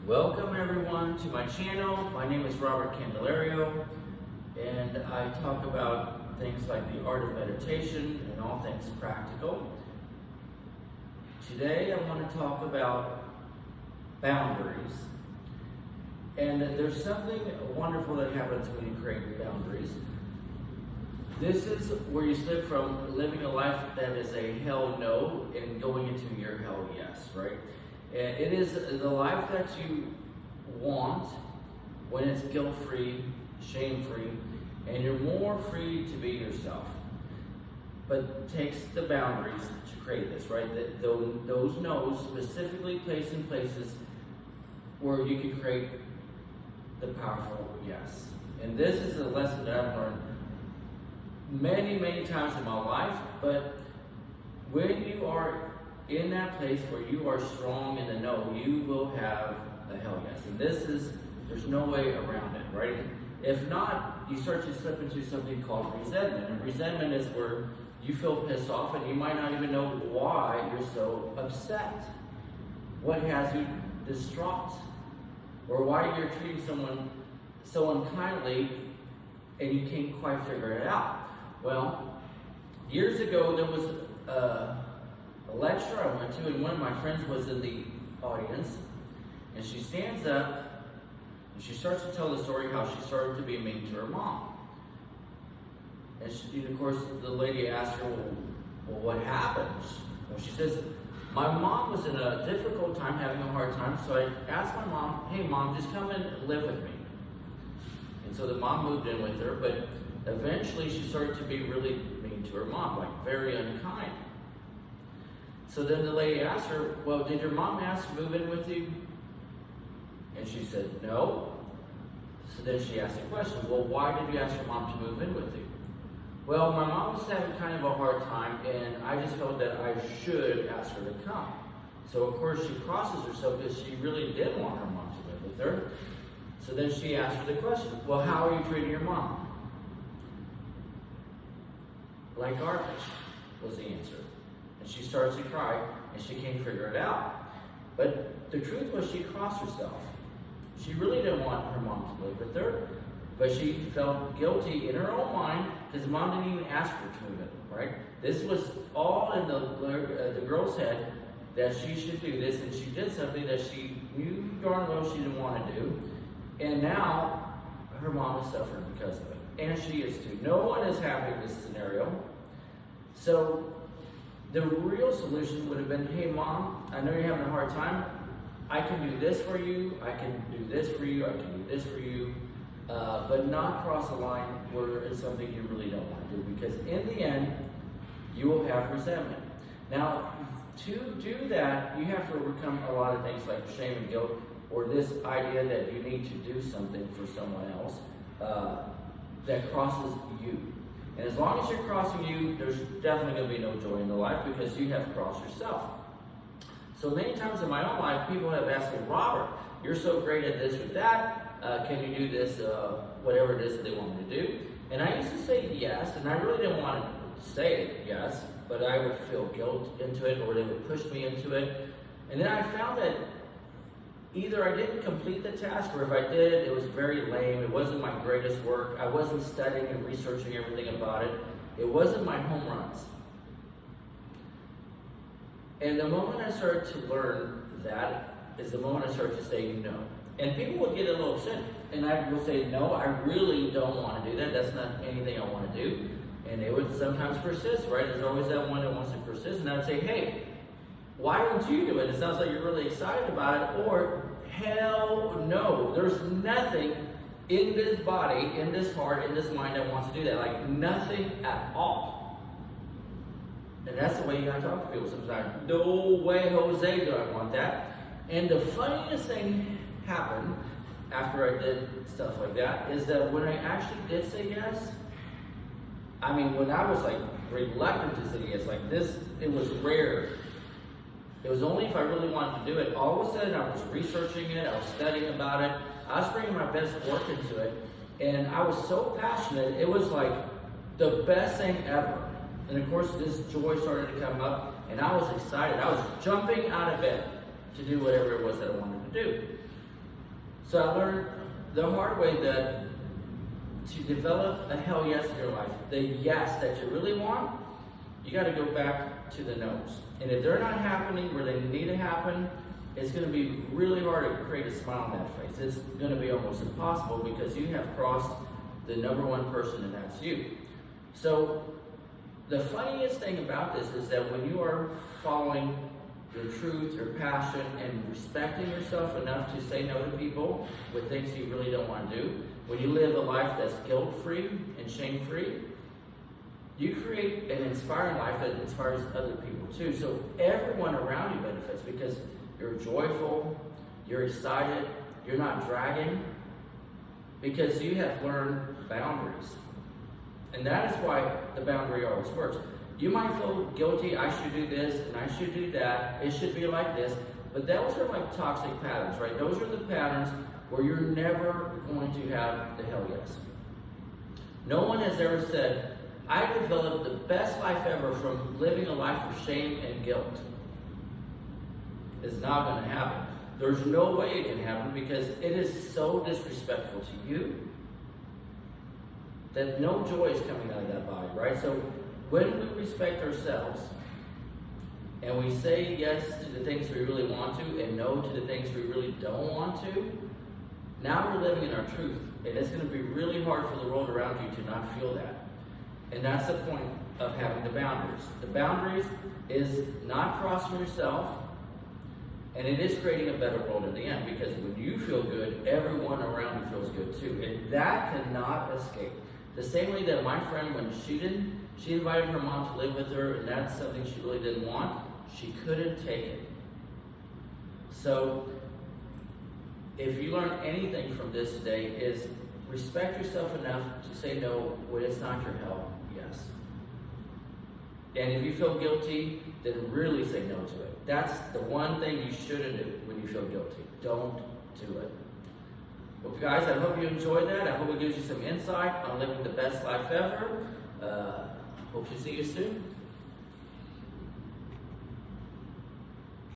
Welcome everyone to my channel. My name is Robert Candelario, and I talk about things like the art of meditation and all things practical. Today I want to talk about boundaries. And there's something wonderful that happens when you create boundaries. This is where you slip from living a life that is a hell no and going into your hell yes, right? It is the life that you want when it's guilt-free, shame-free, and you're more free to be yourself. But it takes the boundaries to create this, right? Those no's specifically placed in places where you can create the powerful yes. And this is a lesson that I've learned many times in my life, but when you are in that place where you are strong in the no, you will have a hell yes. And there's no way around it, right? If not, you start to slip into something called resentment. And resentment is where you feel pissed off and you might not even know why you're so upset. What has you distraught? Or why you're treating someone so unkindly and you can't quite figure it out. Well, years ago there was a lecture I went to, and one of my friends was in the audience, and she stands up and she starts to tell the story how she started to be mean to her mom. And of course the lady asked her, well, what happened? Well, she says, my mom was in a difficult time, having a hard time, so I asked my mom, hey mom, just come and live with me. And so the mom moved in with her, but eventually she started to be really mean to her mom, like very unkind. So then the lady asked her, well, did your mom ask to move in with you? And she said, no. So then she asked the question, well, why did you ask your mom to move in with you? Well, my mom was having kind of a hard time, and I just felt that I should ask her to come. So of course she crosses herself because she really did want her mom to live with her. So then she asked her the question, well, how are you treating your mom? Like garbage, was the answer. And she starts to cry, and she can't figure it out. But the truth was, she crossed herself. She really didn't want her mom to live with her, but she felt guilty in her own mind because mom didn't even ask her to move in, right? This was all in the girl's head that she should do this, and she did something that she knew darn well she didn't want to do, and now her mom is suffering because of it, and she is too. No one is having this scenario. So the real solution would have been, hey mom, I know you're having a hard time. I can do this for you, I can do this for you, I can do this for you, but not cross a line where it's something you really don't want to do, because in the end, you will have resentment. Now, to do that, you have to overcome a lot of things like shame and guilt, or this idea that you need to do something for someone else that crosses you. And as long as you're crossing you, there's definitely going to be no joy in the life because you have crossed yourself. So many times in my own life, people have asked me, Robert, you're so great at this or that. Can you do this, whatever it is that they want me to do? And I used to say yes, and I really didn't want to say yes, but I would feel guilt into it, or they would push me into it. And then I found that either I didn't complete the task, or if I did, it was very lame. It wasn't my greatest work. I wasn't studying and researching everything about it. It wasn't my home runs. And the moment I started to learn that is the moment I started to say no. And people would get a little upset, and I would say, no, I really don't want to do that. That's not anything I want to do. And they would sometimes persist, right? There's always that one that wants to persist. And I'd say, hey, why don't you do it? It sounds like you're really excited about it. Or, hell no. There's nothing in this body, in this heart, in this mind that wants to do that. Like, nothing at all. And that's the way you gotta talk to people sometimes. No way, Jose, do I want that. And the funniest thing happened after I did stuff like that is that when I actually did say yes, I mean, when I was like reluctant to say yes, like this, it was rare. It was only if I really wanted to do it. All of a sudden, I was researching it, I was studying about it, I was bringing my best work into it, and I was so passionate, it was like the best thing ever. And of course, this joy started to come up, and I was excited. I was jumping out of bed to do whatever it was that I wanted to do. So I learned the hard way that to develop a hell yes in your life, the yes that you really want, you got to go back to the no's. And if they're not happening where they need to happen, it's going to be really hard to create a smile on that face. It's going to be almost impossible because you have crossed the number one person, and that's you. So the funniest thing about this is that when you are following your truth, your passion, and respecting yourself enough to say no to people with things you really don't want to do, when you live a life that's guilt-free and shame-free, you create an inspiring life that inspires other people too. So everyone around you benefits because you're joyful, you're excited, you're not dragging, because you have learned boundaries. And that is why the boundary always works. You might feel guilty, I should do this and I should do that, it should be like this, but those are like toxic patterns, right? Those are the patterns where you're never going to have the hell yes. No one has ever said, I developed the best life ever from living a life of shame and guilt. It's not going to happen. There's no way it can happen because it is so disrespectful to you that no joy is coming out of that body, right? So when we respect ourselves and we say yes to the things we really want to and no to the things we really don't want to, now we're living in our truth. And it's going to be really hard for the world around you to not feel that. And that's the point of having the boundaries. The boundaries is not crossing yourself, and it is creating a better world in the end, because when you feel good, everyone around you feels good too. And that cannot escape. The same way that my friend, when she invited her mom to live with her, and that's something she really didn't want, she couldn't take it. So, if you learn anything from this today, is respect yourself enough to say no when it's not your hell yes. And if you feel guilty, then really say no to it. That's the one thing you shouldn't do when you feel guilty. Don't do it. Well, guys, I hope you enjoyed that. I hope it gives you some insight on living the best life ever. Hope to see you soon.